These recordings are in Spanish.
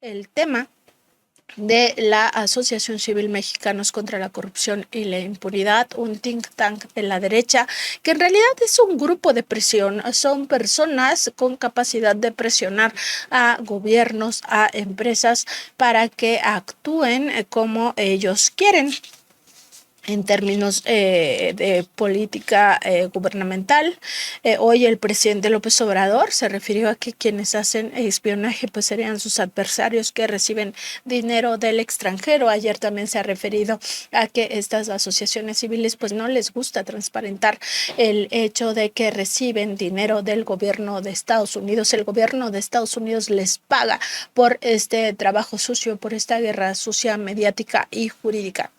el tema de la Asociación Civil Mexicanos contra la Corrupción y la Impunidad, un think tank de la derecha, que en realidad es un grupo de presión, son personas con capacidad de presionar a gobiernos, a empresas, para que actúen como ellos quieren. En términos de política gubernamental, hoy el presidente López Obrador se refirió a que quienes hacen espionaje pues serían sus adversarios que reciben dinero del extranjero. Ayer también se ha referido a que estas asociaciones civiles pues no les gusta transparentar el hecho de que reciben dinero del gobierno de Estados Unidos. El gobierno de Estados Unidos les paga por este trabajo sucio, por esta guerra sucia mediática y jurídica.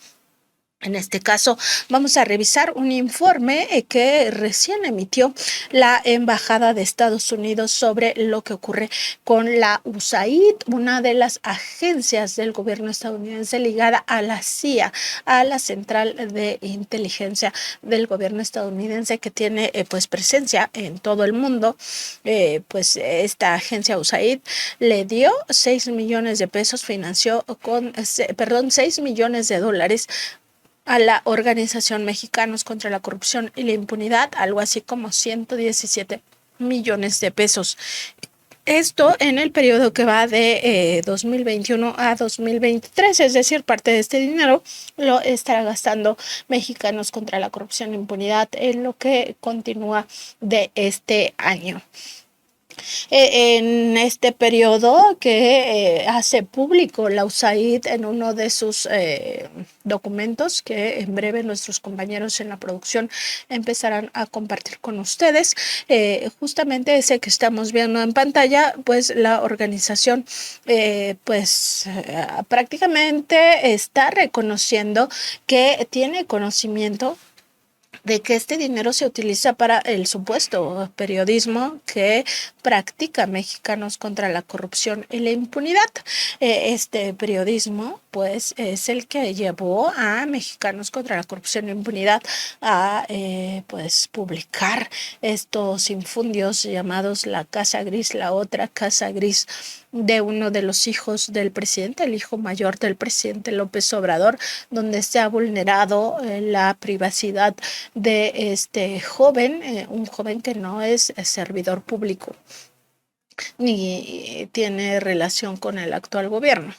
En este caso, vamos a revisar un informe que recién emitió la Embajada de Estados Unidos sobre lo que ocurre con la USAID, una de las agencias del gobierno estadounidense ligada a la CIA, a la Central de Inteligencia del gobierno estadounidense, que tiene pues presencia en todo el mundo. Pues esta agencia USAID le dio 6 millones de pesos, financió con, 6 millones de dólares a la Organización Mexicanos contra la Corrupción y la Impunidad, algo así como 117 millones de pesos. Esto en el periodo que va de 2021 a 2023, es decir, parte de este dinero lo estará gastando Mexicanos contra la Corrupción e Impunidad en lo que continúa de este año. En este periodo que hace público la USAID en uno de sus documentos, que en breve nuestros compañeros en la producción empezarán a compartir con ustedes, justamente ese que estamos viendo en pantalla, pues la organización prácticamente está reconociendo que tiene conocimiento de que este dinero se utiliza para el supuesto periodismo que practica Mexicanos contra la Corrupción y la Impunidad. Este periodismo pues es el que llevó a Mexicanos contra la Corrupción e Impunidad a pues publicar estos infundios llamados la Casa Gris, la otra Casa Gris de uno de los hijos del presidente, el hijo mayor del presidente López Obrador, donde se ha vulnerado la privacidad de este joven, un joven que no es servidor público ni tiene relación con el actual gobierno.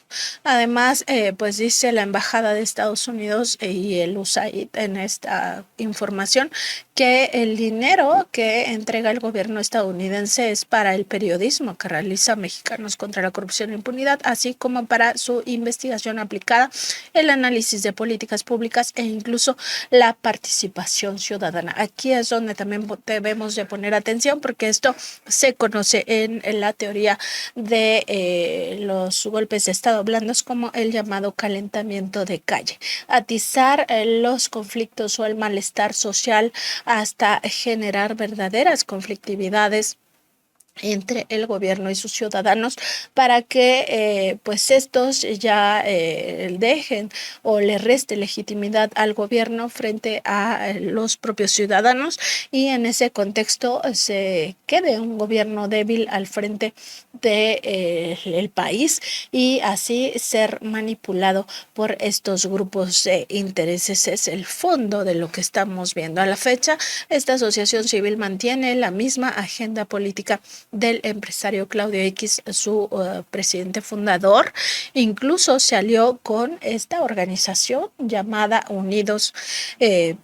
Además, pues dice la Embajada de Estados Unidos y el USAID en esta información que el dinero que entrega el gobierno estadounidense es para el periodismo que realiza Mexicanos contra la Corrupción e Impunidad, así como para su investigación aplicada, el análisis de políticas públicas e incluso la participación ciudadana. Aquí es donde también debemos de poner atención, porque esto se conoce en la teoría de los golpes de Estado blandos como el llamado calentamiento de calle. Atizar los conflictos o el malestar social hasta generar verdaderas conflictividades entre el gobierno y sus ciudadanos, para que pues estos ya dejen o le reste legitimidad al gobierno frente a los propios ciudadanos, y en ese contexto se quede un gobierno débil al frente del país y así ser manipulado por estos grupos de intereses. Es el fondo de lo que estamos viendo. A la fecha, esta asociación civil mantiene la misma agenda política del empresario Claudio X, su presidente fundador. Incluso se alió con esta organización llamada Unidos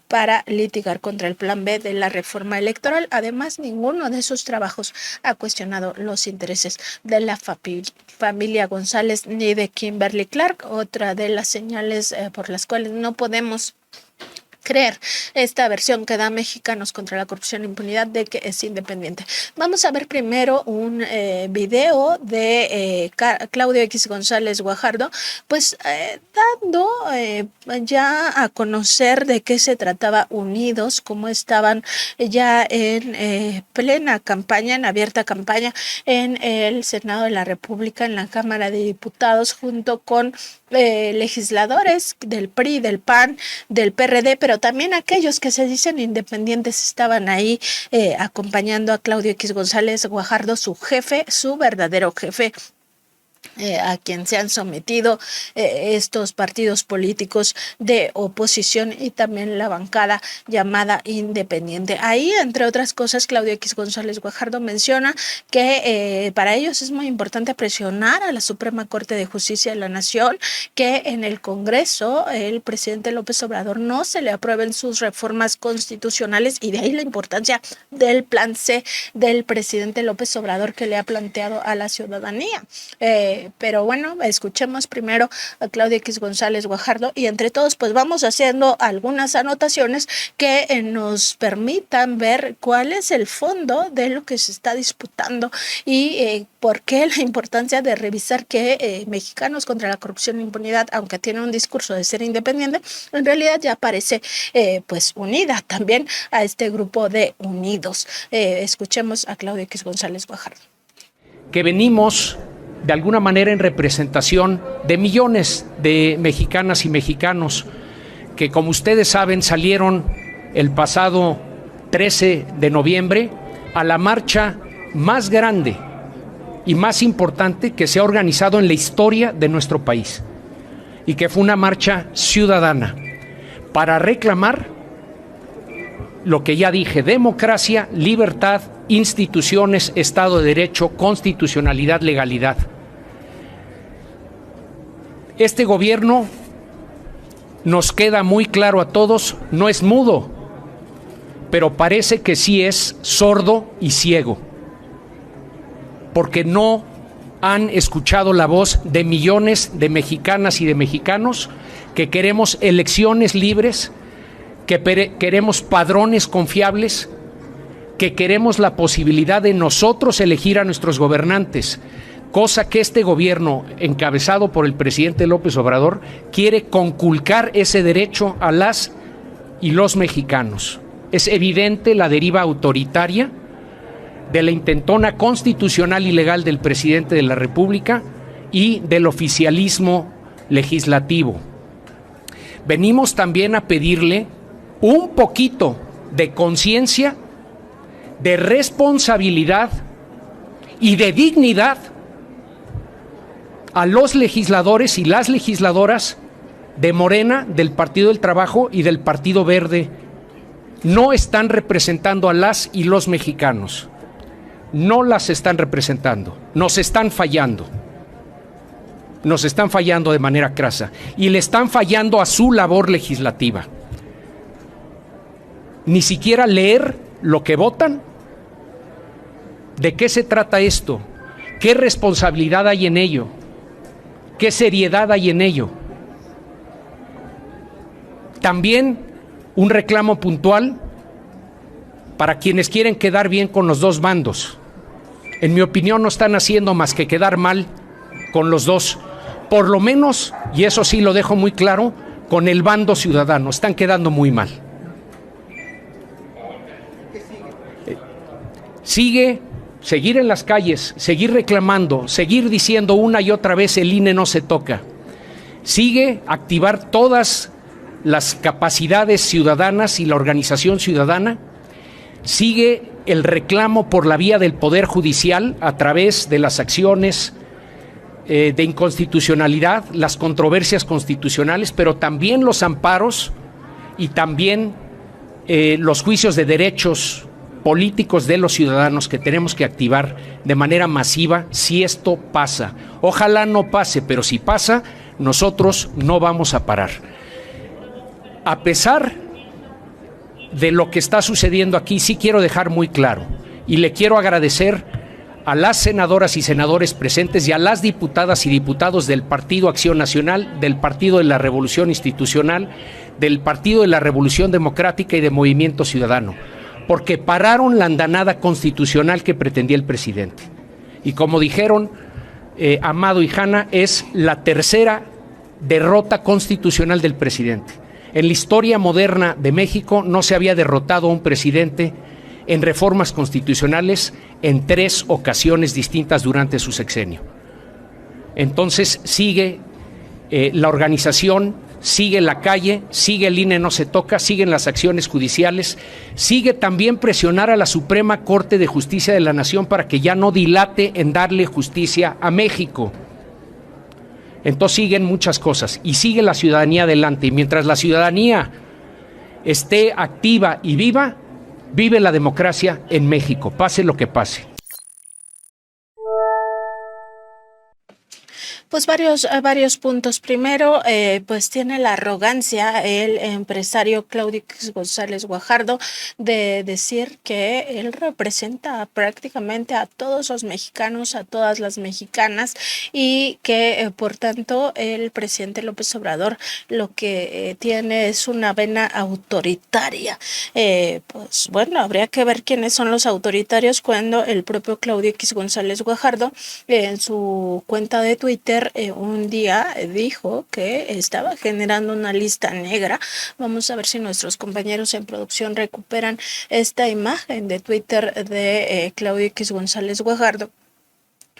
para litigar contra el plan B de la reforma electoral. Además, ninguno de sus trabajos ha cuestionado los intereses de la familia González ni de Kimberly Clark, otra de las señales por las cuales no podemos creer esta versión que da Mexicanos contra la Corrupción e Impunidad de que es independiente. Vamos a ver primero un video de Claudio X González Guajardo, pues dando ya a conocer de qué se trataba Unidos, cómo estaban ya en plena campaña, en abierta campaña en el Senado de la República, en la Cámara de Diputados, junto con legisladores del PRI, del PAN, del PRD, pero también aquellos que se dicen independientes estaban ahí acompañando a Claudio X González Guajardo, su jefe, su verdadero jefe. a quien se han sometido estos partidos políticos de oposición y también la bancada llamada independiente. Ahí, entre otras cosas, Claudio X González Guajardo menciona que para ellos es muy importante presionar a la Suprema Corte de Justicia de la Nación, que en el Congreso el presidente López Obrador no se le aprueben sus reformas constitucionales, y de ahí la importancia del plan C del presidente López Obrador que le ha planteado a la ciudadanía. Pero bueno, escuchemos primero a Claudia X González Guajardo y entre todos pues vamos haciendo algunas anotaciones que nos permitan ver cuál es el fondo de lo que se está disputando y por qué la importancia de revisar que Mexicanos contra la Corrupción e Impunidad, aunque tiene un discurso de ser independiente, en realidad ya parece pues unida también a este grupo de unidos. Escuchemos a Claudia X González Guajardo. Que venimos de alguna manera en representación de millones de mexicanas y mexicanos que, como ustedes saben, salieron el pasado 13 de noviembre a la marcha más grande y más importante que se ha organizado en la historia de nuestro país, y que fue una marcha ciudadana para reclamar lo que ya dije: democracia, libertad, instituciones, Estado de Derecho, constitucionalidad, legalidad. Este gobierno, nos queda muy claro a todos, no es mudo, pero parece que sí es sordo y ciego, porque no han escuchado la voz de millones de mexicanas y de mexicanos que queremos elecciones libres, que queremos padrones confiables, que queremos la posibilidad de nosotros elegir a nuestros gobernantes, cosa que este gobierno, encabezado por el presidente López Obrador, quiere conculcar ese derecho a las y los mexicanos. Es evidente la deriva autoritaria de la intentona constitucional y legal del presidente de la República y del oficialismo legislativo. Venimos también a pedirle un poquito de conciencia, de responsabilidad y de dignidad a los legisladores y las legisladoras de Morena, del Partido del Trabajo y del Partido Verde. No están representando a las y los mexicanos. No las están representando. Nos están fallando. Nos están fallando de manera crasa. Y le están fallando a su labor legislativa. Ni siquiera leer lo que votan. ¿De qué se trata esto? ¿Qué responsabilidad hay en ello? ¿Qué seriedad hay en ello? También un reclamo puntual para quienes quieren quedar bien con los dos bandos. En mi opinión, no están haciendo más que quedar mal con los dos. Por lo menos, y eso sí lo dejo muy claro, con el bando ciudadano. Están quedando muy mal. Seguir en las calles, seguir reclamando, seguir diciendo una y otra vez el INE no se toca. Sigue activar todas las capacidades ciudadanas y la organización ciudadana. Sigue el reclamo por la vía del Poder Judicial a través de las acciones de inconstitucionalidad, las controversias constitucionales, pero también los amparos y también los juicios de derechos políticos de los ciudadanos que tenemos que activar de manera masiva si esto pasa. Ojalá no pase, pero si pasa, nosotros no vamos a parar. A pesar de lo que está sucediendo aquí, sí quiero dejar muy claro, y le quiero agradecer a las senadoras y senadores presentes y a las diputadas y diputados del Partido Acción Nacional, del Partido de la Revolución Institucional, del Partido de la Revolución Democrática y de Movimiento Ciudadano, porque pararon la andanada constitucional que pretendía el presidente. Y como dijeron Amado y Hanna, es la tercera derrota constitucional del presidente. En la historia moderna de México no se había derrotado a un presidente en reformas constitucionales en 3 ocasiones distintas durante su sexenio. Entonces sigue la organización, sigue la calle, sigue el INE no se toca, siguen las acciones judiciales, sigue también presionar a la Suprema Corte de Justicia de la Nación para que ya no dilate en darle justicia a México. entonces siguen muchas cosas y sigue la ciudadanía adelante. Y mientras la ciudadanía esté activa y viva, vive la democracia en México, pase lo que pase. Pues varios puntos. Primero, pues tiene la arrogancia el empresario Claudio X González Guajardo de decir que él representa prácticamente a todos los mexicanos, a todas las mexicanas, y que por tanto el presidente López Obrador lo que tiene es una vena autoritaria. Pues bueno, habría que ver quiénes son los autoritarios cuando el propio Claudio X González Guajardo en su cuenta de Twitter un día dijo que estaba generando una lista negra. Vamos a ver si nuestros compañeros en producción recuperan esta imagen de Twitter de Claudio X González Guajardo,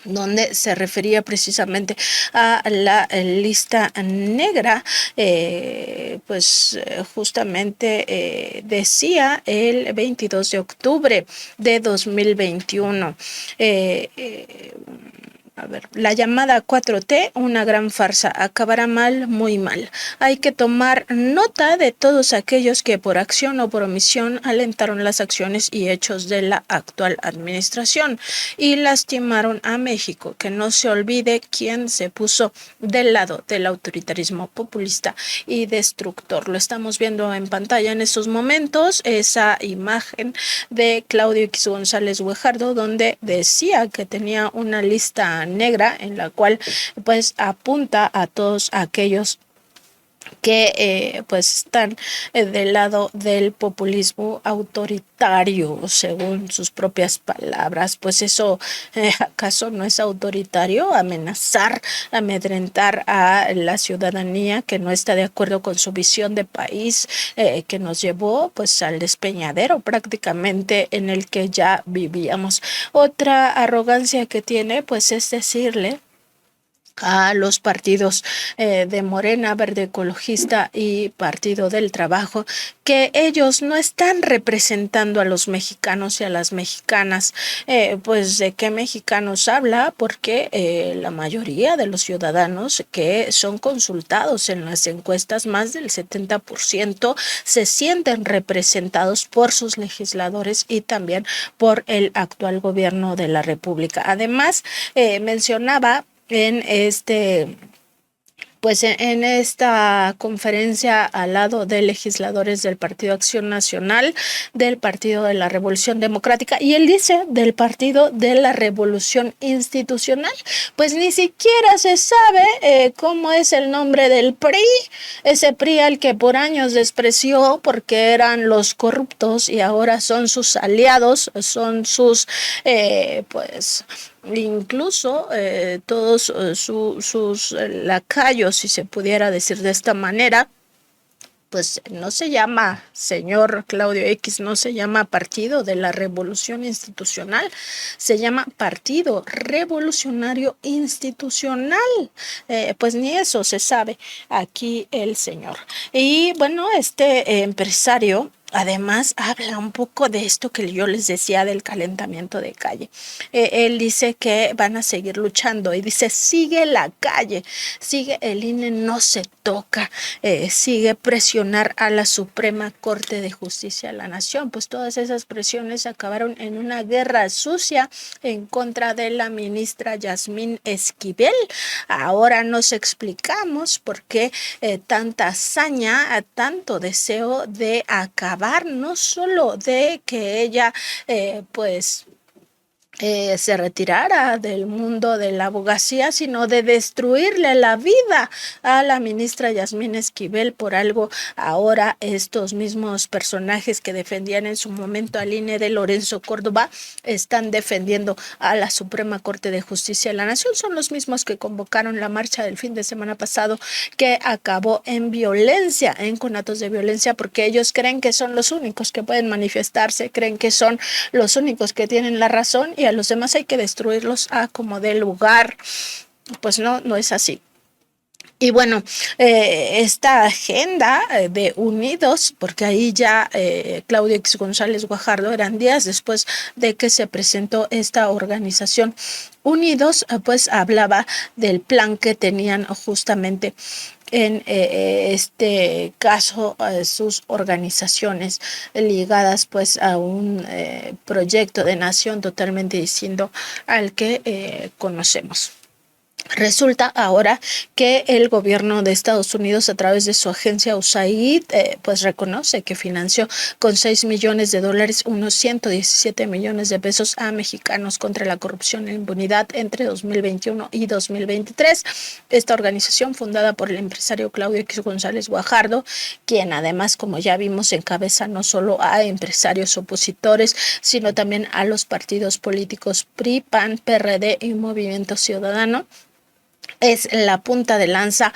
donde se refería precisamente a la lista negra. Justamente decía el 22 de octubre de 2021. La llamada 4T, una gran farsa, acabará mal, muy mal. Hay que tomar nota de todos aquellos que por acción o por omisión alentaron las acciones y hechos de la actual administración y lastimaron a México. Que no se olvide quién se puso del lado del autoritarismo populista y destructor. Lo estamos viendo en pantalla en estos momentos, esa imagen de Claudio X González Guajardo, donde decía que tenía una lista negra en la cual pues apunta a todos aquellos que pues están del lado del populismo autoritario, según sus propias palabras. Pues eso, ¿acaso no es autoritario? Amenazar, amedrentar a la ciudadanía que no está de acuerdo con su visión de país, que nos llevó pues al despeñadero prácticamente en el que ya vivíamos. Otra arrogancia que tiene pues es decirle a los partidos de Morena, Verde Ecologista y Partido del Trabajo, que ellos no están representando a los mexicanos y a las mexicanas. Pues de qué mexicanos habla, porque la mayoría de los ciudadanos que son consultados en las encuestas, más del 70%, se sienten representados por sus legisladores y también por el actual gobierno de la República. Además, mencionaba en esta conferencia al lado de legisladores del Partido Acción Nacional, del Partido de la Revolución Democrática, y él dice del Partido de la Revolución Institucional. Pues ni siquiera se sabe cómo es el nombre del PRI, ese PRI al que por años despreció porque eran los corruptos y ahora son sus aliados, son sus incluso todos sus lacayos, si se pudiera decir de esta manera. Pues no se llama, señor Claudio X, no se llama Partido de la Revolución Institucional, se llama Partido Revolucionario Institucional. Pues ni eso se sabe aquí el señor. Y bueno, este empresario además habla un poco de esto que yo les decía del calentamiento de calle. Él dice que van a seguir luchando y dice, sigue la calle, sigue el INE, no se toca, sigue presionar a la Suprema Corte de Justicia de la Nación. Pues todas esas presiones acabaron en una guerra sucia en contra de la ministra Yasmín Esquivel. Ahora nos explicamos por qué tanta hazaña, tanto deseo de acabar, no solo de que ella se retirara del mundo de la abogacía, sino de destruirle la vida a la ministra Yasmín Esquivel. Por algo ahora estos mismos personajes que defendían en su momento al INE de Lorenzo Córdoba están defendiendo a la Suprema Corte de Justicia de la Nación. Son los mismos que convocaron la marcha del fin de semana pasado, que acabó en violencia, en conatos de violencia, porque ellos creen que son los únicos que pueden manifestarse, creen que son los únicos que tienen la razón y a los demás hay que destruirlos a como dé lugar. Pues no es así. Y bueno, esta agenda de Unidos, porque ahí ya Claudio X González Guajardo, eran días después de que se presentó esta organización Unidos, pues hablaba del plan que tenían justamente en este caso sus organizaciones ligadas pues a un proyecto de nación totalmente distinto al que conocemos. Resulta ahora que el gobierno de Estados Unidos, a través de su agencia USAID, pues reconoce que financió con $6 millones unos 117 millones de pesos a mexicanos contra la corrupción e impunidad entre 2021 y 2023. Esta organización, fundada por el empresario Claudio X González Guajardo, quien además, como ya vimos, encabeza no solo a empresarios opositores, sino también a los partidos políticos PRI, PAN, PRD y Movimiento Ciudadano, es la punta de lanza,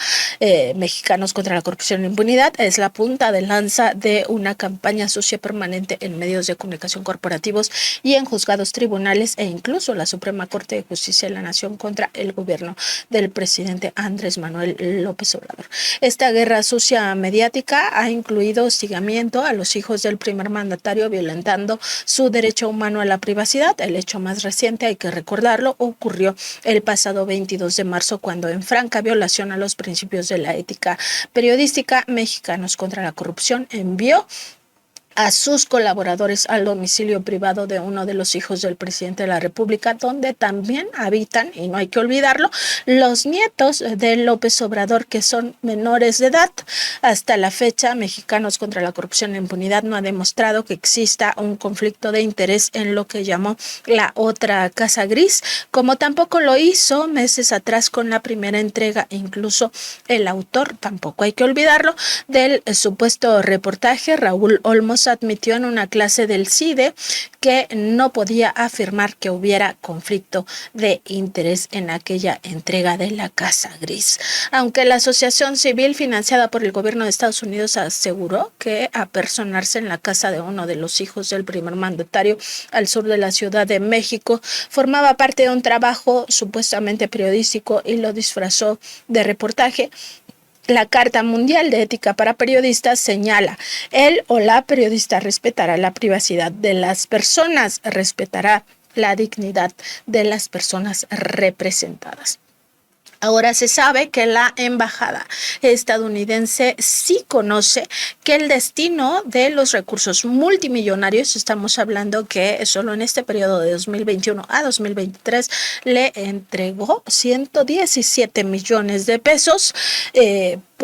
Mexicanos contra la Corrupción e Impunidad, es la punta de lanza de una campaña sucia permanente en medios de comunicación corporativos y en juzgados, tribunales e incluso la Suprema Corte de Justicia de la Nación contra el gobierno del presidente Andrés Manuel López Obrador. Esta guerra sucia mediática ha incluido hostigamiento a los hijos del primer mandatario, violentando su derecho humano a la privacidad. El hecho más reciente, hay que recordarlo, ocurrió el pasado 22 de marzo, cuando en franca violación a los principios de la ética periodística, Mexicanos contra la Corrupción envió a sus colaboradores al domicilio privado de uno de los hijos del presidente de la República, donde también habitan, y no hay que olvidarlo, los nietos de López Obrador, que son menores de edad. Hasta la fecha, Mexicanos contra la Corrupción e Impunidad no ha demostrado que exista un conflicto de interés en lo que llamó la otra Casa Gris, como tampoco lo hizo meses atrás con la primera entrega. Incluso el autor, tampoco hay que olvidarlo, del supuesto reportaje, Raúl Olmos, admitió en una clase del CIDE que no podía afirmar que hubiera conflicto de interés en aquella entrega de la Casa Gris. Aunque la asociación civil financiada por el gobierno de Estados Unidos aseguró que apersonarse en la casa de uno de los hijos del primer mandatario al sur de la Ciudad de México formaba parte de un trabajo supuestamente periodístico y lo disfrazó de reportaje, la Carta Mundial de Ética para Periodistas señala: el o la periodista respetará la privacidad de las personas, respetará la dignidad de las personas representadas. Ahora se sabe que la embajada estadounidense sí conoce que el destino de los recursos multimillonarios, estamos hablando que solo en este periodo de 2021 a 2023 le entregó 117 millones de pesos,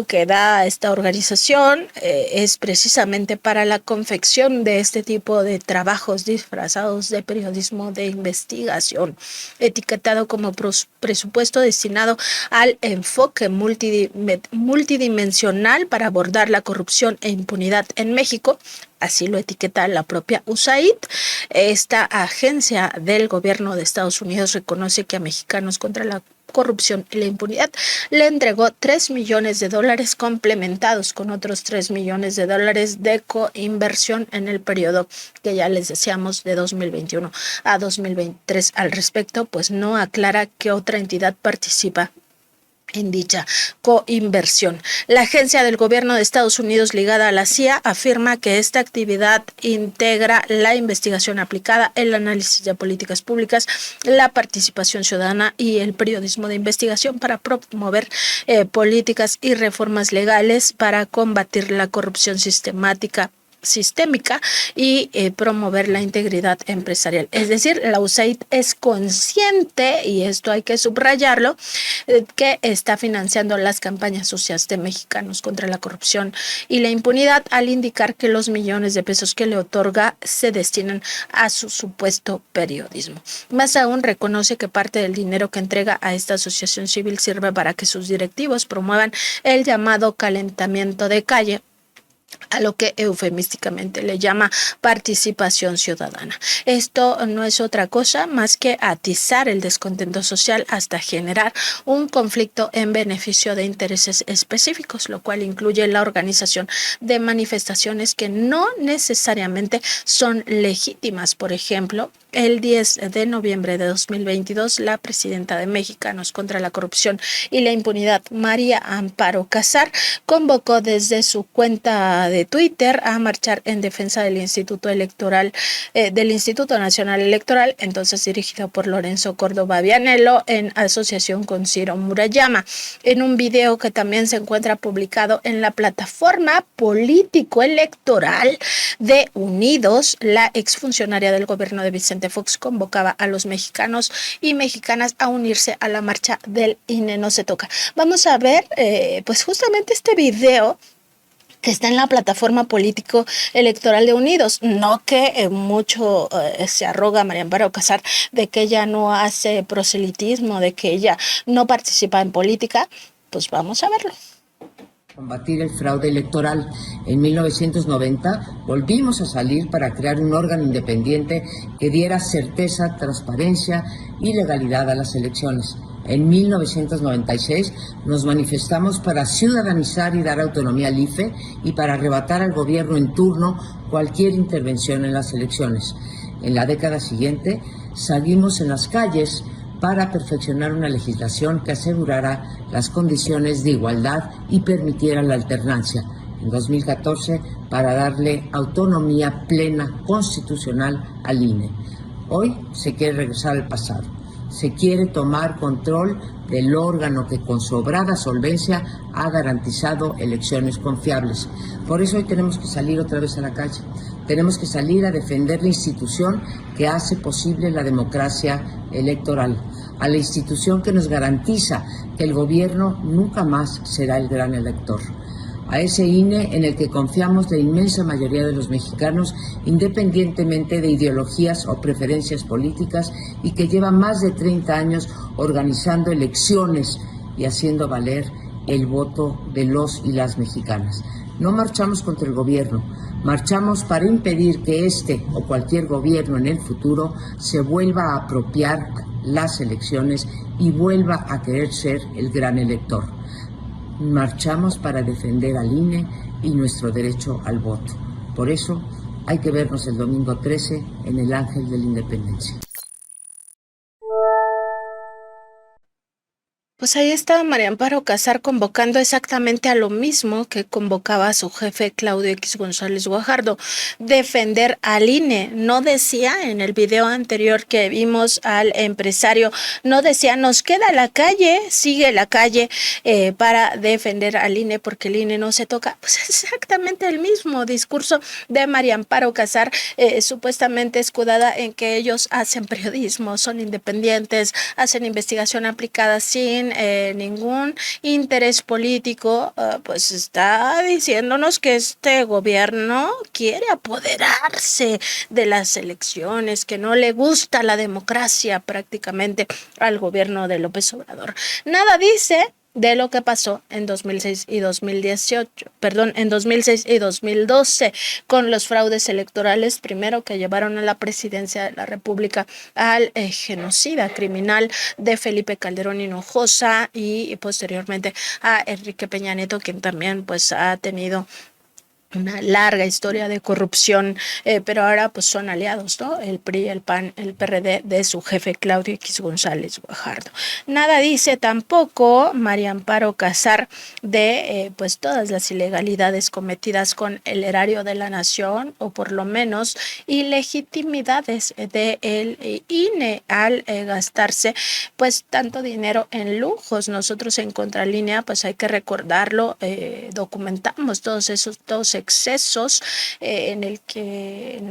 que da esta organización, es precisamente para la confección de este tipo de trabajos disfrazados de periodismo de investigación, etiquetado como presupuesto destinado al enfoque multidimensional para abordar la corrupción e impunidad en México. Así lo etiqueta la propia USAID. Esta agencia del gobierno de Estados Unidos reconoce que a Mexicanos contra la Corrupción y la Impunidad le entregó $3 millones complementados con otros $3 millones de coinversión en el periodo que ya les decíamos de 2021 a 2023. Al respecto, pues no aclara qué otra entidad participa en dicha coinversión. La agencia del gobierno de Estados Unidos ligada a la CIA afirma que esta actividad integra la investigación aplicada, el análisis de políticas públicas, la participación ciudadana y el periodismo de investigación para promover políticas y reformas legales para combatir la corrupción sistémica y promover la integridad empresarial. Es decir, la USAID es consciente, y esto hay que subrayarlo, que está financiando las campañas sucias de Mexicanos contra la Corrupción y la Impunidad, al indicar que los millones de pesos que le otorga se destinan a su supuesto periodismo. Más aún, reconoce que parte del dinero que entrega a esta asociación civil sirve para que sus directivos promuevan el llamado calentamiento de calle, a lo que eufemísticamente le llama participación ciudadana. Esto no es otra cosa más que atizar el descontento social hasta generar un conflicto en beneficio de intereses específicos, lo cual incluye la organización de manifestaciones que no necesariamente son legítimas. Por ejemplo, El 10 de noviembre de 2022, la presidenta de Mexicanos contra la Corrupción y la Impunidad, María Amparo Casar, convocó desde su cuenta de Twitter a marchar en defensa del Instituto Electoral, del Instituto Nacional Electoral, entonces dirigido por Lorenzo Córdoba Vianello, en asociación con Ciro Murayama. En un video que también se encuentra publicado en la plataforma político-electoral de Unidos, la exfuncionaria del gobierno de Vicente Fox convocaba a los mexicanos y mexicanas a unirse a la marcha del INE no se toca. Vamos a ver pues justamente este video que está en la plataforma político electoral de Unidos. No que mucho se arroga María Amparo Casar de que ella no hace proselitismo, de que ella no participa en política. Pues vamos a verlo. Combatir el fraude electoral. En 1990 volvimos a salir para crear un órgano independiente que diera certeza, transparencia y legalidad a las elecciones. En 1996 nos manifestamos para ciudadanizar y dar autonomía al IFE y para arrebatar al gobierno en turno cualquier intervención en las elecciones. En la década siguiente salimos en las calles para perfeccionar una legislación que asegurara las condiciones de igualdad y permitiera la alternancia. En 2014, para darle autonomía plena constitucional al INE. Hoy se quiere regresar al pasado. Se quiere tomar control del órgano que con sobrada solvencia ha garantizado elecciones confiables. Por eso hoy tenemos que salir otra vez a la calle. Tenemos que salir a defender la institución que hace posible la democracia electoral, a la institución que nos garantiza que el gobierno nunca más será el gran elector, a ese INE en el que confiamos la inmensa mayoría de los mexicanos, independientemente de ideologías o preferencias políticas, y que lleva más de 30 años organizando elecciones y haciendo valer el voto de los y las mexicanas. No marchamos contra el gobierno, marchamos para impedir que este o cualquier gobierno en el futuro se vuelva a apropiar las elecciones y vuelva a querer ser el gran elector. Marchamos para defender al INE y nuestro derecho al voto. Por eso hay que vernos el domingo 13 en el Ángel de la Independencia. Pues ahí está María Amparo Casar convocando exactamente a lo mismo que convocaba a su jefe Claudio X González Guajardo, defender al INE. No decía en el video anterior que vimos al empresario, no decía nos queda la calle, sigue la calle para defender al INE porque el INE no se toca. Pues es exactamente el mismo discurso de María Amparo Casar, supuestamente escudada en que ellos hacen periodismo, son independientes, hacen investigación aplicada sin ningún interés político. Pues está diciéndonos que este gobierno quiere apoderarse de las elecciones, que no le gusta la democracia prácticamente al gobierno de López Obrador. Nada dice de lo que pasó en 2006 y 2012 con los fraudes electorales, primero que llevaron a la presidencia de la República al genocida criminal de Felipe Calderón Hinojosa y posteriormente a Enrique Peña Nieto, quien también pues ha tenido una larga historia de corrupción, pero ahora pues son aliados, ¿no? El PRI, el PAN, el PRD de su jefe Claudio X González Guajardo. Nada dice tampoco María Amparo Casar de pues todas las ilegalidades cometidas con el erario de la nación, o por lo menos ilegitimidades de el INE al gastarse pues tanto dinero en lujos. Nosotros en Contralínea pues hay que recordarlo, documentamos todos excesos en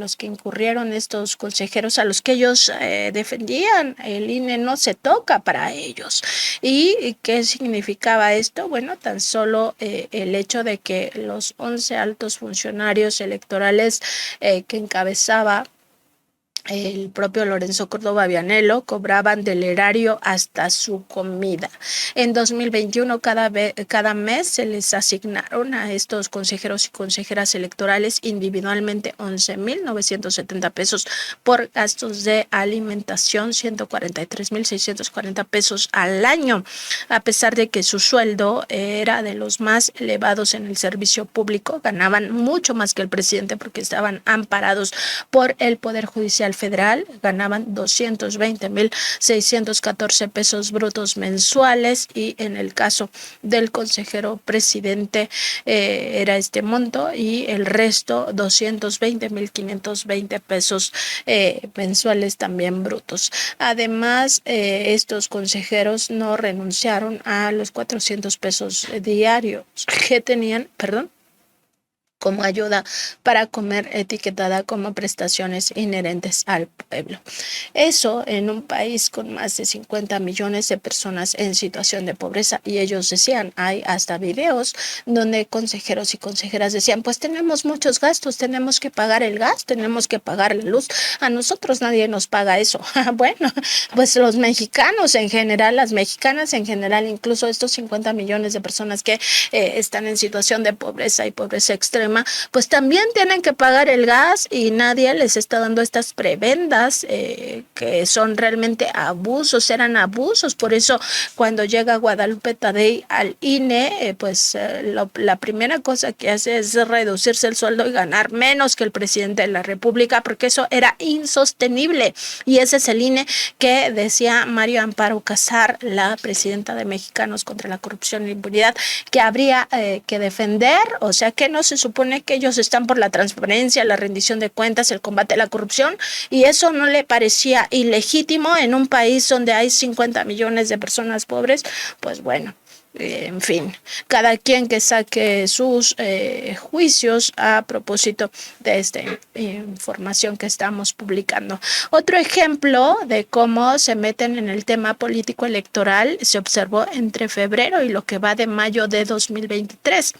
los que incurrieron estos consejeros, a los que ellos defendían. El INE no se toca para ellos. ¿Y qué significaba esto? Bueno, tan solo el hecho de que los 11 altos funcionarios electorales que encabezaba el propio Lorenzo Córdoba Vianello cobraban del erario hasta su comida. En 2021 cada mes se les asignaron a estos consejeros y consejeras electorales individualmente 11,970 pesos por gastos de alimentación, 143,640 pesos al año, a pesar de que su sueldo era de los más elevados en el servicio público. Ganaban mucho más que el presidente porque estaban amparados por el Poder Judicial Fiscal Federal ganaban 220,614 pesos brutos mensuales, y en el caso del consejero presidente era este monto, y el resto 220,520 pesos mensuales también brutos. Además, estos consejeros no renunciaron a los 400 pesos diarios que tenían, como ayuda para comer, etiquetada como prestaciones inherentes al pueblo. Eso en un país con más de 50 millones de personas en situación de pobreza, y ellos decían, hay hasta videos donde consejeros y consejeras decían, pues tenemos muchos gastos, tenemos que pagar el gas, tenemos que pagar la luz, a nosotros nadie nos paga eso. Bueno, pues los mexicanos en general, las mexicanas en general, incluso estos 50 millones de personas que están en situación de pobreza y pobreza extrema, pues también tienen que pagar el gas, y nadie les está dando estas prebendas que son realmente abusos, eran abusos. Por eso cuando llega Guadalupe Tadei al INE, la primera cosa que hace es reducirse el sueldo y ganar menos que el presidente de la República, porque eso era insostenible. Y ese es el INE que decía María Amparo Casar, la presidenta de Mexicanos contra la Corrupción y la Impunidad, que habría que defender, o sea, que no se supone que ellos están por la transparencia, la rendición de cuentas, el combate a la corrupción, y eso no le parecía ilegítimo en un país donde hay 50 millones de personas pobres. Pues bueno, en fin, cada quien que saque sus juicios a propósito de esta información que estamos publicando. Otro ejemplo de cómo se meten en el tema político electoral se observó entre febrero y lo que va de mayo de 2023.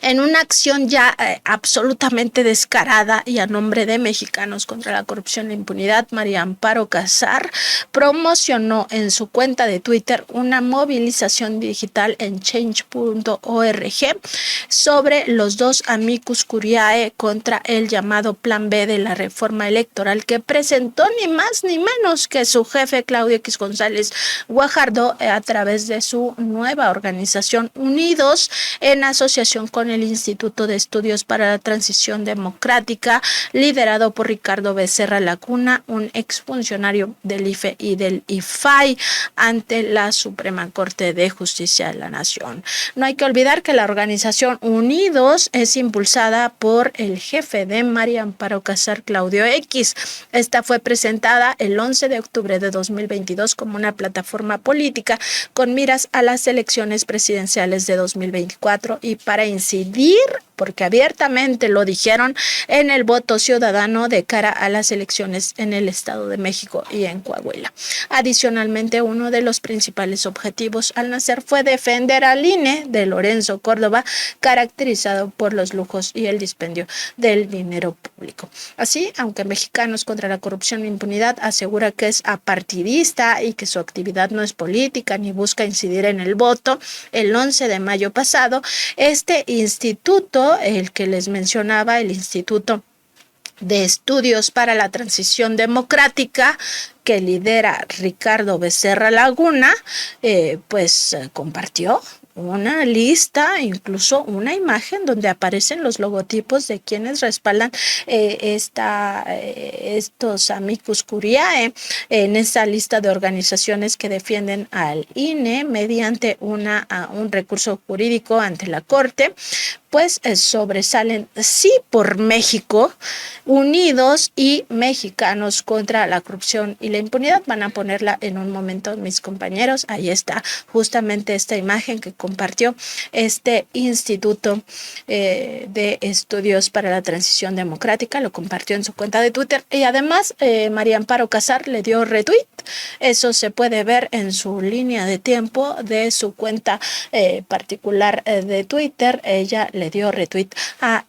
En una acción ya absolutamente descarada y a nombre de Mexicanos contra la Corrupción e la Impunidad, María Amparo Casar promocionó en su cuenta de Twitter una movilización digital en change.org sobre los dos amicus curiae contra el llamado Plan B de la reforma electoral que presentó ni más ni menos que su jefe Claudio X González Guajardo a través de su nueva organización Unidos, en asociación con el Instituto de Estudios para la Transición Democrática, liderado por Ricardo Becerra Laguna, un exfuncionario del IFE y del IFAI, ante la Suprema Corte de Justicia de la Nación. No hay que olvidar que la organización Unidos es impulsada por el jefe de María Amparo Casar, Claudio X. Esta fue presentada el 11 de octubre de 2022 como una plataforma política con miras a las elecciones presidenciales de 2024 y para incidir, porque abiertamente lo dijeron, en el voto ciudadano de cara a las elecciones en el Estado de México y en Coahuila. Adicionalmente, uno de los principales objetivos al nacer fue defender al INE de Lorenzo Córdoba, caracterizado por los lujos y el dispendio del dinero público. Así, aunque Mexicanos contra la Corrupción e Impunidad asegura que es apartidista y que su actividad no es política ni busca incidir en el voto, el 11 de mayo pasado, este instituto, el que les mencionaba, el Instituto de Estudios para la Transición Democrática, que lidera Ricardo Becerra Laguna, compartió una lista, incluso una imagen donde aparecen los logotipos de quienes respaldan estos amicus curiae en esta lista de organizaciones que defienden al INE mediante un recurso jurídico ante la Corte. Pues sobresalen Sí por México, Unidos y Mexicanos contra la Corrupción y la Impunidad. Van a ponerla en un momento mis compañeros. Ahí está justamente esta imagen que compartió este Instituto de Estudios para la Transición Democrática. Lo compartió en su cuenta de Twitter y además María Amparo Casar le dio retweet. Eso se puede ver en su línea de tiempo de su cuenta particular de Twitter. Ella le dio retweet a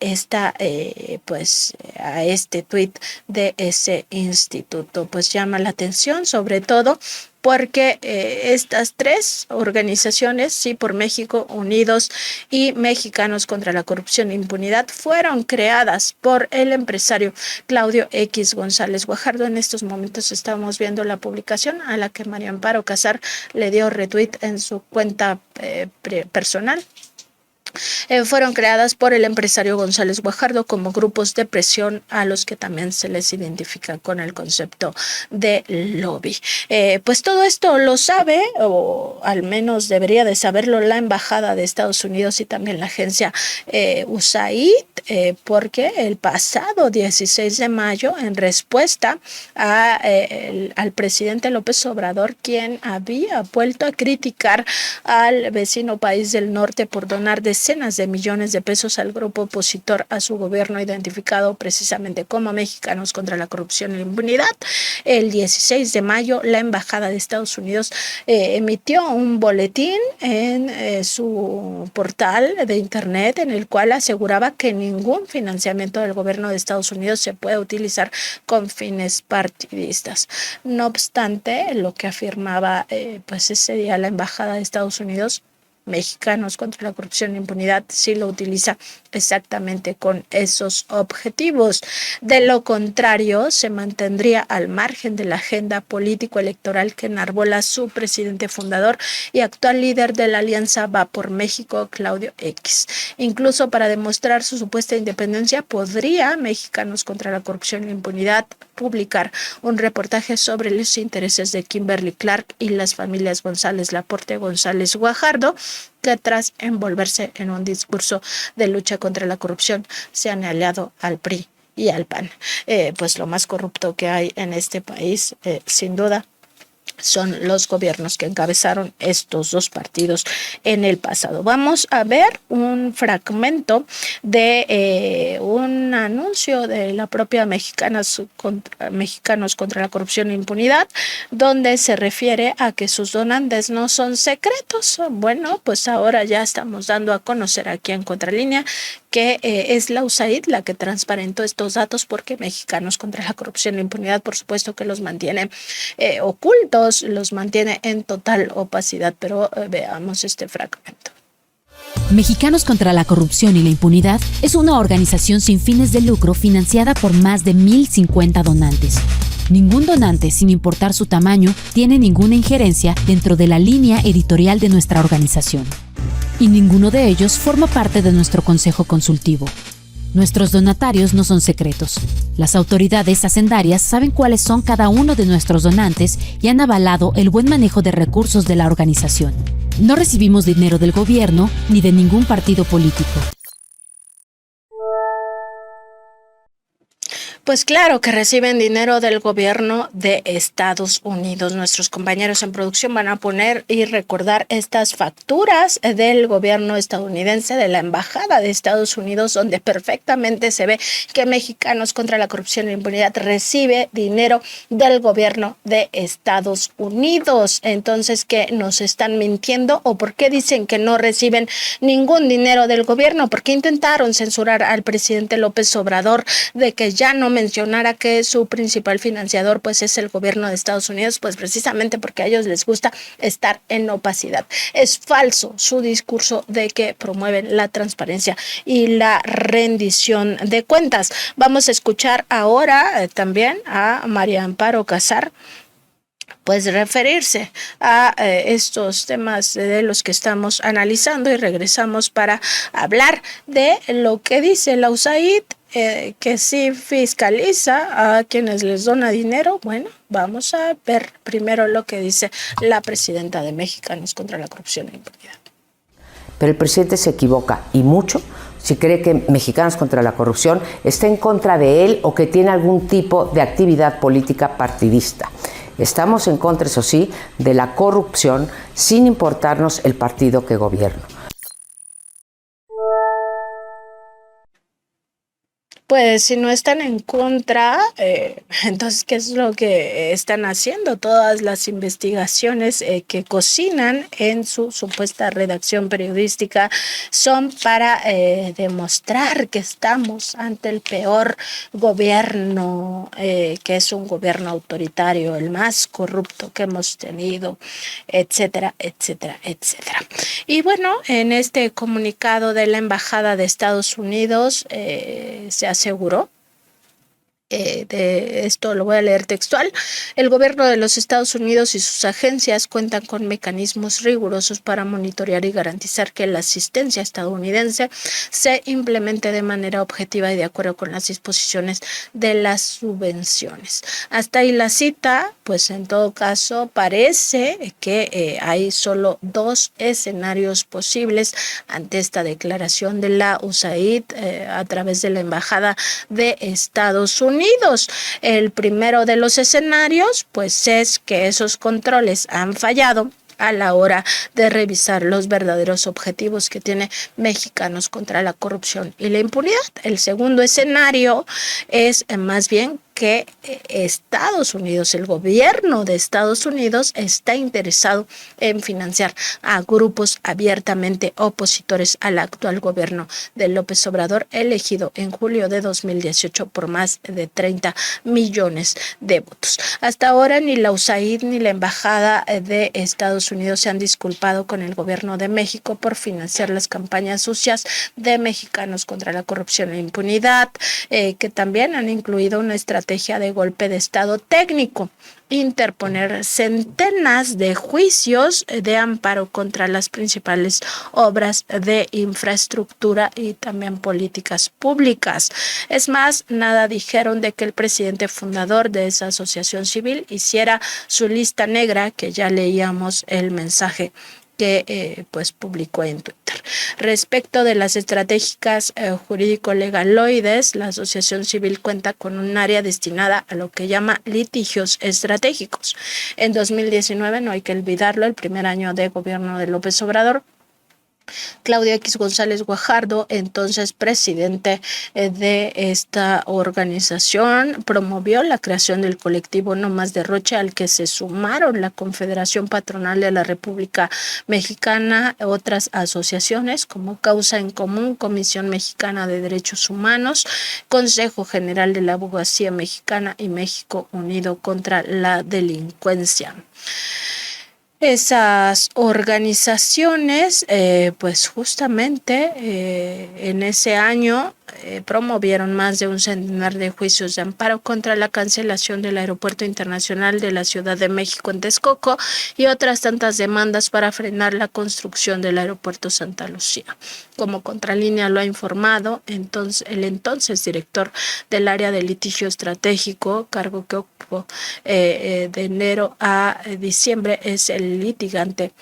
a este tweet de ese instituto. Pues llama la atención, sobre todo porque estas tres organizaciones, Sí por México, Unidos y Mexicanos contra la Corrupción e Impunidad, fueron creadas por el empresario Claudio X González Guajardo. En estos momentos estamos viendo la publicación a la que María Amparo Casar le dio retweet en su cuenta personal. fueron creadas por el empresario González Guajardo como grupos de presión a los que también se les identifica con el concepto de lobby. Pues todo esto lo sabe, o al menos debería de saberlo, la Embajada de Estados Unidos y también la agencia USAID, porque el pasado 16 de mayo, en respuesta al presidente López Obrador, quien había vuelto a criticar al vecino país del norte por donar decenas de millones de pesos al grupo opositor a su gobierno, identificado precisamente como Mexicanos contra la Corrupción y la Impunidad, el 16 de mayo la Embajada de Estados Unidos emitió un boletín en su portal de internet en el cual aseguraba que ningún financiamiento del gobierno de Estados Unidos se puede utilizar con fines partidistas. No obstante, lo que afirmaba pues ese día la Embajada de Estados Unidos, Mexicanos contra la Corrupción e Impunidad, sí lo utiliza exactamente con esos objetivos. De lo contrario, se mantendría al margen de la agenda político-electoral que enarbola su presidente fundador y actual líder de la Alianza Va por México, Claudio X. Incluso para demostrar su supuesta independencia, podría Mexicanos contra la Corrupción e Impunidad publicar un reportaje sobre los intereses de Kimberly Clark y las familias González Laporte, González Guajardo, que tras envolverse en un discurso de lucha contra la corrupción se han aliado al PRI y al PAN. Pues lo más corrupto que hay en este país, sin duda, son los gobiernos que encabezaron estos dos partidos en el pasado. Vamos a ver un fragmento de un anuncio de la propia Mexicanos contra la Corrupción e Impunidad, donde se refiere a que sus donantes no son secretos. Bueno, pues ahora ya estamos dando a conocer aquí en Contralínea que es la USAID la que transparentó estos datos, porque Mexicanos contra la Corrupción e Impunidad, por supuesto que los mantiene ocultos, los mantiene en total opacidad, pero veamos este fragmento. Mexicanos contra la Corrupción y la Impunidad es una organización sin fines de lucro financiada por más de 1,050 donantes. Ningún donante, sin importar su tamaño, tiene ninguna injerencia dentro de la línea editorial de nuestra organización. Y ninguno de ellos forma parte de nuestro consejo consultivo. Nuestros donatarios no son secretos. Las autoridades hacendarias saben cuáles son cada uno de nuestros donantes y han avalado el buen manejo de recursos de la organización. No recibimos dinero del gobierno ni de ningún partido político. Pues claro que reciben dinero del gobierno de Estados Unidos. Nuestros compañeros en producción van a poner y recordar estas facturas del gobierno estadounidense, de la Embajada de Estados Unidos, donde perfectamente se ve que Mexicanos contra la Corrupción y la Impunidad recibe dinero del gobierno de Estados Unidos. Entonces, ¿qué nos están mintiendo? ¿O por qué dicen que no reciben ningún dinero del gobierno? ¿Por qué intentaron censurar al presidente López Obrador de que ya no mencionara que su principal financiador pues es el gobierno de Estados Unidos? Pues precisamente porque a ellos les gusta estar en opacidad. Es falso su discurso de que promueven la transparencia y la rendición de cuentas. Vamos a escuchar ahora también a María Amparo Casar pues referirse a estos temas de los que estamos analizando, y regresamos para hablar de lo que dice la USAID, que sí fiscaliza a quienes les dona dinero. Bueno, vamos a ver primero lo que dice la presidenta de Mexicanos contra la Corrupción e Impunidad. Pero el presidente se equivoca, y mucho, si cree que Mexicanos contra la Corrupción está en contra de él o que tiene algún tipo de actividad política partidista. Estamos en contra, eso sí, de la corrupción, sin importarnos el partido que gobierna. Pues si no están en contra, entonces, ¿qué es lo que están haciendo? Todas las investigaciones que cocinan en su supuesta redacción periodística son para demostrar que estamos ante el peor gobierno, que es un gobierno autoritario, el más corrupto que hemos tenido, etcétera, etcétera, etcétera. Y bueno, en este comunicado de la Embajada de Estados Unidos se aseguró de esto lo voy a leer textual. El gobierno de los Estados Unidos y sus agencias cuentan con mecanismos rigurosos para monitorear y garantizar que la asistencia estadounidense se implemente de manera objetiva y de acuerdo con las disposiciones de las subvenciones. Hasta ahí la cita. Pues en todo caso parece que hay solo dos escenarios posibles ante esta declaración de la USAID a través de la Embajada de Estados Unidos. El primero de los escenarios pues es que esos controles han fallado a la hora de revisar los verdaderos objetivos que tiene Mexicanos contra la corrupción y la impunidad. El segundo escenario es más bien que Estados Unidos, el gobierno de Estados Unidos, está interesado en financiar a grupos abiertamente opositores al actual gobierno de López Obrador, elegido en julio de 2018 por más de 30 millones de votos. Hasta ahora ni la USAID ni la Embajada de Estados Unidos se han disculpado con el gobierno de México por financiar las campañas sucias de Mexicanos contra la corrupción e impunidad, que también han incluido una estrategia de golpe de Estado técnico, interponer centenas de juicios de amparo contra las principales obras de infraestructura y también políticas públicas. Es más, nada dijeron de que el presidente fundador de esa asociación civil hiciera su lista negra, que ya leíamos el mensaje que pues publicó en Twitter. Respecto de las estratégicas jurídico-legaloides, la asociación civil cuenta con un área destinada a lo que llama litigios estratégicos. En 2019, no hay que olvidarlo, el primer año de gobierno de López Obrador, Claudio X González Guajardo, entonces presidente de esta organización, promovió la creación del colectivo No Más Derroche, al que se sumaron la Confederación Patronal de la República Mexicana, otras asociaciones como Causa en Común, Comisión Mexicana de Derechos Humanos, Consejo General de la Abogacía Mexicana y México Unido contra la Delincuencia. Esas organizaciones, pues justamente en ese año promovieron más de un centenar de juicios de amparo contra la cancelación del Aeropuerto Internacional de la Ciudad de México en Texcoco y otras tantas demandas para frenar la construcción del Aeropuerto Santa Lucía. Como Contralínea lo ha informado el entonces director del área de litigio estratégico, cargo que ocupó de enero a diciembre, es el litigante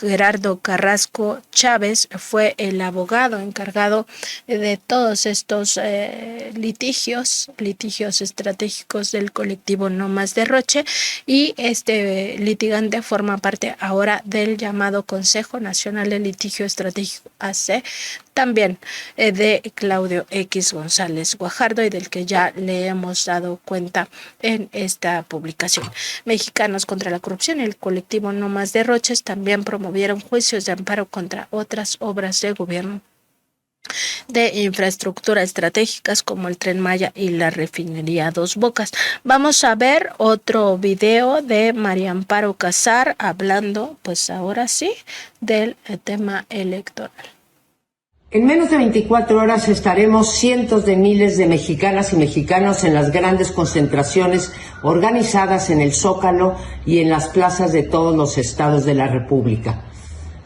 Gerardo Carrasco Chávez, fue el abogado encargado de todos estos litigios estratégicos del colectivo No Más Derroche, y este litigante forma parte ahora del llamado Consejo Nacional de Litigio Estratégico AC, también de Claudio X González Guajardo, y del que ya le hemos dado cuenta en esta publicación. Mexicanos contra la corrupción y el colectivo No Más Derroches también promovieron juicios de amparo contra otras obras de gobierno de infraestructura estratégicas como el Tren Maya y la refinería Dos Bocas. Vamos a ver otro video de María Amparo Casar hablando, pues ahora sí, del tema electoral. En menos de 24 horas estaremos cientos de miles de mexicanas y mexicanos en las grandes concentraciones organizadas en el Zócalo y en las plazas de todos los estados de la República.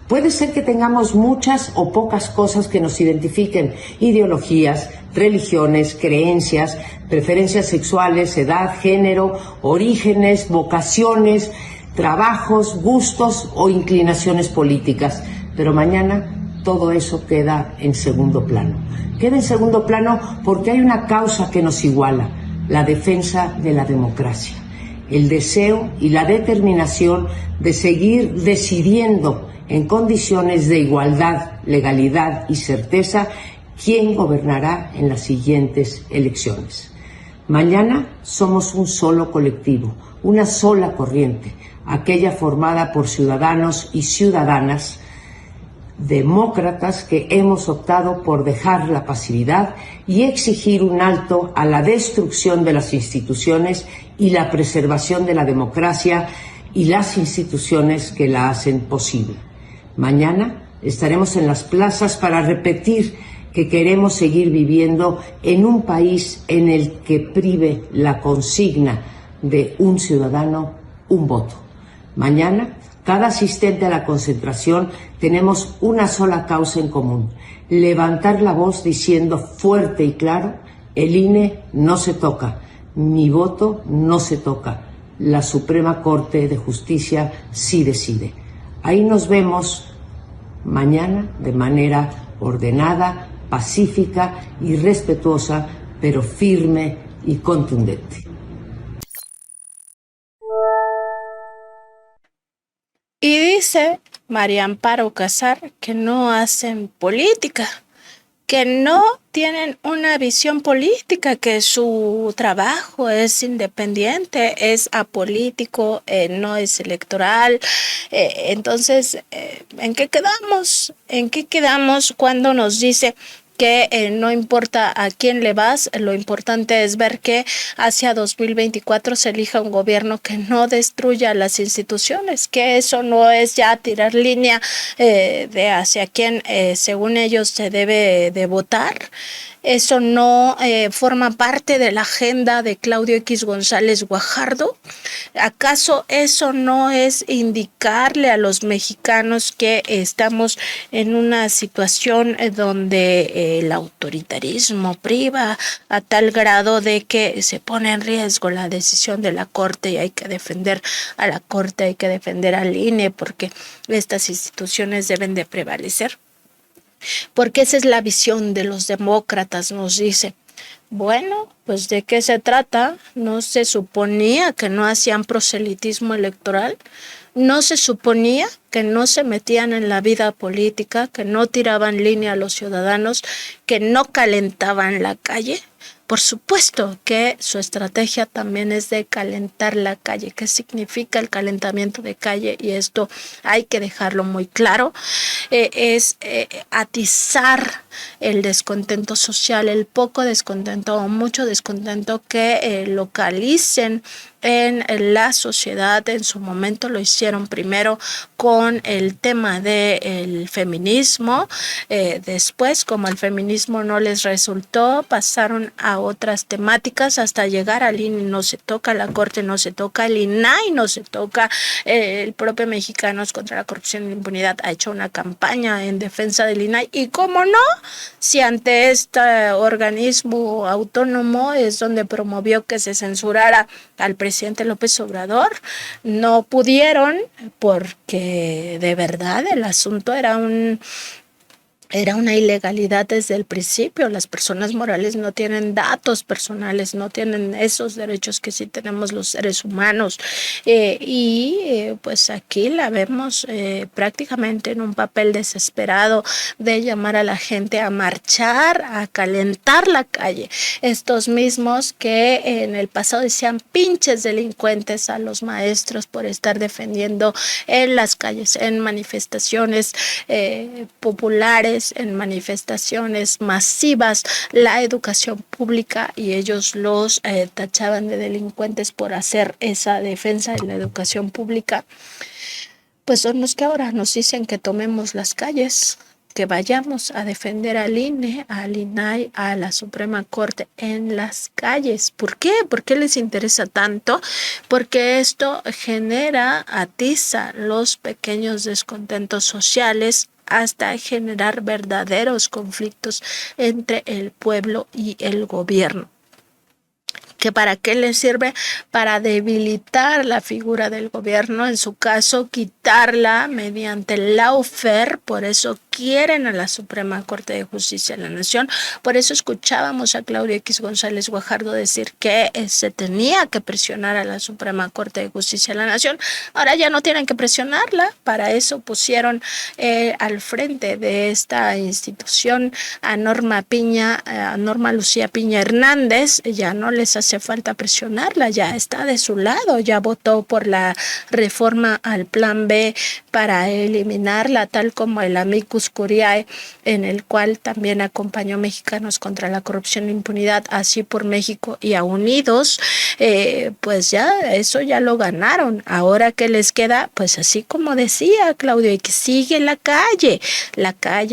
Puede ser que tengamos muchas o pocas cosas que nos identifiquen: ideologías, religiones, creencias, preferencias sexuales, edad, género, orígenes, vocaciones, trabajos, gustos o inclinaciones políticas. Pero mañana todo eso queda en segundo plano. Queda en segundo plano porque hay una causa que nos iguala: la defensa de la democracia, el deseo y la determinación de seguir decidiendo en condiciones de igualdad, legalidad y certeza quién gobernará en las siguientes elecciones. Mañana somos un solo colectivo, una sola corriente, aquella formada por ciudadanos y ciudadanas demócratas que hemos optado por dejar la pasividad y exigir un alto a la destrucción de las instituciones y la preservación de la democracia y las instituciones que la hacen posible. Mañana estaremos en las plazas para repetir que queremos seguir viviendo en un país en el que prive la consigna de un ciudadano, un voto. Mañana, cada asistente a la concentración tenemos una sola causa en común: levantar la voz diciendo fuerte y claro: el INE no se toca, mi voto no se toca, la Suprema Corte de Justicia sí decide. Ahí nos vemos mañana de manera ordenada, pacífica y respetuosa, pero firme y contundente. Y dice María Amparo Casar que no hacen política, que no tienen una visión política, que su trabajo es independiente, es apolítico, no es electoral. Entonces, ¿en qué quedamos? ¿En qué quedamos cuando nos dice que no importa a quién le vas, lo importante es ver que hacia 2024 se elija un gobierno que no destruya las instituciones, que eso no es ya tirar línea de hacia quién, según ellos, se debe de votar? ¿Eso no forma parte de la agenda de Claudio X González Guajardo? ¿Acaso eso no es indicarle a los mexicanos que estamos en una situación donde el autoritarismo priva a tal grado de que se pone en riesgo la decisión de la Corte y hay que defender a la Corte, hay que defender al INE porque estas instituciones deben de prevalecer? Porque esa es la visión de los demócratas, nos dice. Bueno, pues ¿de qué se trata? ¿No se suponía que no hacían proselitismo electoral? ¿No se suponía que no se metían en la vida política, que no tiraban línea a los ciudadanos, que no calentaban la calle? Por supuesto que su estrategia también es de calentar la calle. ¿Qué significa el calentamiento de calle? Y esto hay que dejarlo muy claro. Es atizar el descontento social, el poco descontento o mucho descontento que localicen en la sociedad. En su momento lo hicieron primero con el tema del feminismo, después, como el feminismo no les resultó, pasaron a otras temáticas hasta llegar al INE no se toca, la Corte no se toca, el INAI no se toca. El propio Mexicanos contra la Corrupción y la Impunidad ha hecho una campaña en defensa del INAI, y cómo no, si ante este organismo autónomo es donde promovió que se censurara al presidente López Obrador, no pudieron, porque de verdad el asunto era una ilegalidad desde el principio. Las personas morales no tienen datos personales, no tienen esos derechos que sí tenemos los seres humanos. Pues aquí la vemos prácticamente en un papel desesperado de llamar a la gente a marchar, a calentar la calle. Estos mismos que en el pasado decían pinches delincuentes a los maestros por estar defendiendo en las calles, en manifestaciones populares, en manifestaciones masivas, la educación pública, y ellos los tachaban de delincuentes por hacer esa defensa de la educación pública. Pues son los que ahora nos dicen que tomemos las calles, que vayamos a defender al INE, al INAI, a la Suprema Corte en las calles. ¿Por qué? ¿Por qué les interesa tanto? Porque esto atiza los pequeños descontentos sociales hasta generar verdaderos conflictos entre el pueblo y el gobierno. ¿Que para qué les sirve? Para debilitar la figura del gobierno, en su caso quitarla mediante el lawfare. Por eso quieren a la Suprema Corte de Justicia de la Nación. Por eso escuchábamos a Claudio X González Guajardo decir que se tenía que presionar a la Suprema Corte de Justicia de la Nación. Ahora ya no tienen que presionarla. Para eso pusieron al frente de esta institución a Norma Lucía Piña Hernández. Ya no les hace falta presionarla, ya está de su lado, ya votó por la reforma al Plan B para eliminarla, tal como el amicus Carlos Curiae, en el cual también acompañó Mexicanos contra la Corrupción e Impunidad, Así por México y a Unidos, pues ya eso ya lo ganaron. Ahora que les queda, pues así como decía Claudio, y que sigue la calle,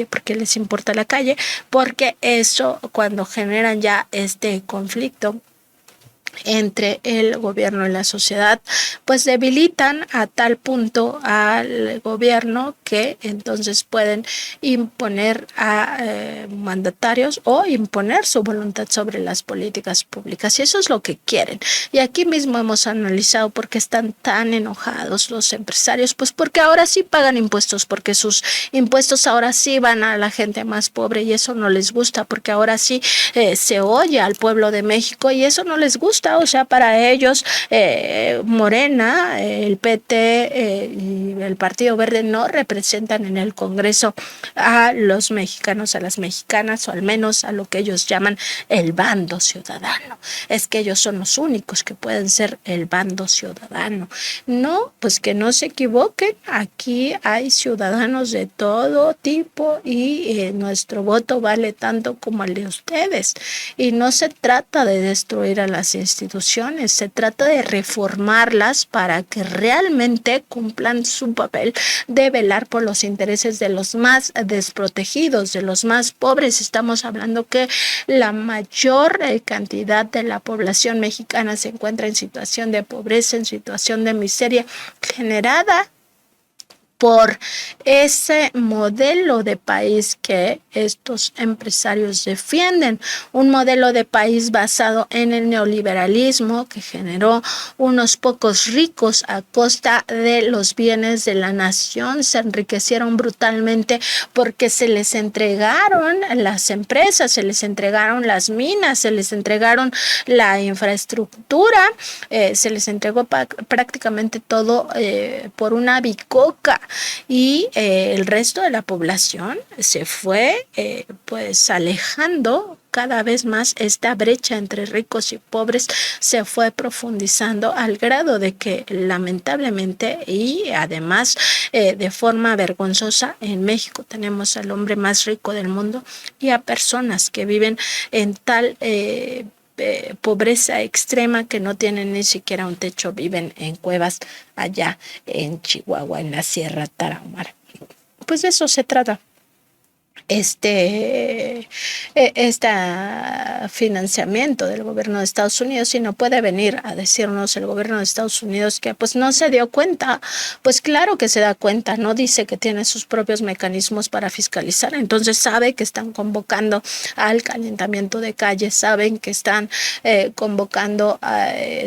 porque les importa la calle, porque eso cuando generan ya este conflicto entre el gobierno y la sociedad, pues debilitan a tal punto al gobierno que entonces pueden imponer a mandatarios o imponer su voluntad sobre las políticas públicas, y eso es lo que quieren. Y aquí mismo hemos analizado por qué están tan enojados los empresarios, pues porque ahora sí pagan impuestos, porque sus impuestos ahora sí van a la gente más pobre, y eso no les gusta, porque ahora sí se oye al pueblo de México, y eso no les gusta. O sea, para ellos Morena, el PT y el Partido Verde no representan en el Congreso a los mexicanos, a las mexicanas, o al menos a lo que ellos llaman el bando ciudadano. Es que ellos son los únicos que pueden ser el bando ciudadano. No, pues que no se equivoquen, aquí hay ciudadanos de todo tipo, y nuestro voto vale tanto como el de ustedes, y no se trata de destruir a las instituciones, se trata de reformarlas para que realmente cumplan su papel de velar por los intereses de los más desprotegidos, de los más pobres. Estamos hablando que la mayor cantidad de la población mexicana se encuentra en situación de pobreza, en situación de miseria generada por ese modelo de país que estos empresarios defienden, un modelo de país basado en el neoliberalismo que generó unos pocos ricos a costa de los bienes de la nación. Se enriquecieron brutalmente porque se les entregaron las empresas, se les entregaron las minas, se les entregaron la infraestructura, se les entregó prácticamente todo por una bicoca. Y el resto de la población se fue pues alejando cada vez más. Esta brecha entre ricos y pobres se fue profundizando al grado de que lamentablemente y además de forma vergonzosa en México tenemos al hombre más rico del mundo y a personas que viven en tal pobreza extrema que no tienen ni siquiera un techo, viven en cuevas allá en Chihuahua, en la Sierra Tarahumara. Pues de eso se trata. Este financiamiento del gobierno de Estados Unidos, y no puede venir a decirnos el gobierno de Estados Unidos que pues no se dio cuenta. Pues claro que se da cuenta, no dice que tiene sus propios mecanismos para fiscalizar, entonces sabe que están convocando al calentamiento de calles, saben que están convocando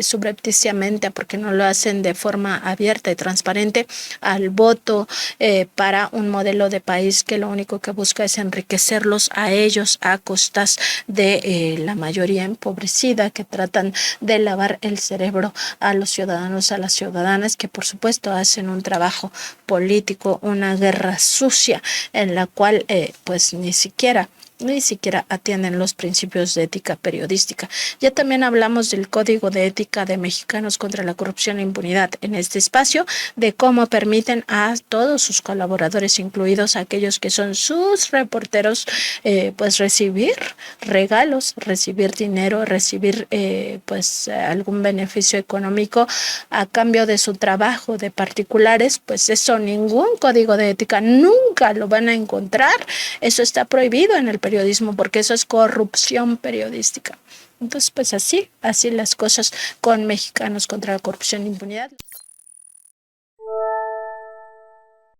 subrepticiamente, porque no lo hacen de forma abierta y transparente, al voto para un modelo de país que lo único que busca es enriquecerlos a ellos a costas de la mayoría empobrecida, que tratan de lavar el cerebro a los ciudadanos, a las ciudadanas, que por supuesto hacen un trabajo político, una guerra sucia en la cual pues ni siquiera atienden los principios de ética periodística. Ya también hablamos del Código de Ética de Mexicanos contra la Corrupción e Impunidad en este espacio, de cómo permiten a todos sus colaboradores, incluidos aquellos que son sus reporteros, pues recibir regalos, recibir dinero, recibir pues algún beneficio económico a cambio de su trabajo, de particulares. Pues eso ningún código de ética nunca lo van a encontrar. Eso está prohibido en el periodismo, porque eso es corrupción periodística. Entonces, pues así las cosas con Mexicanos contra la Corrupción e Impunidad.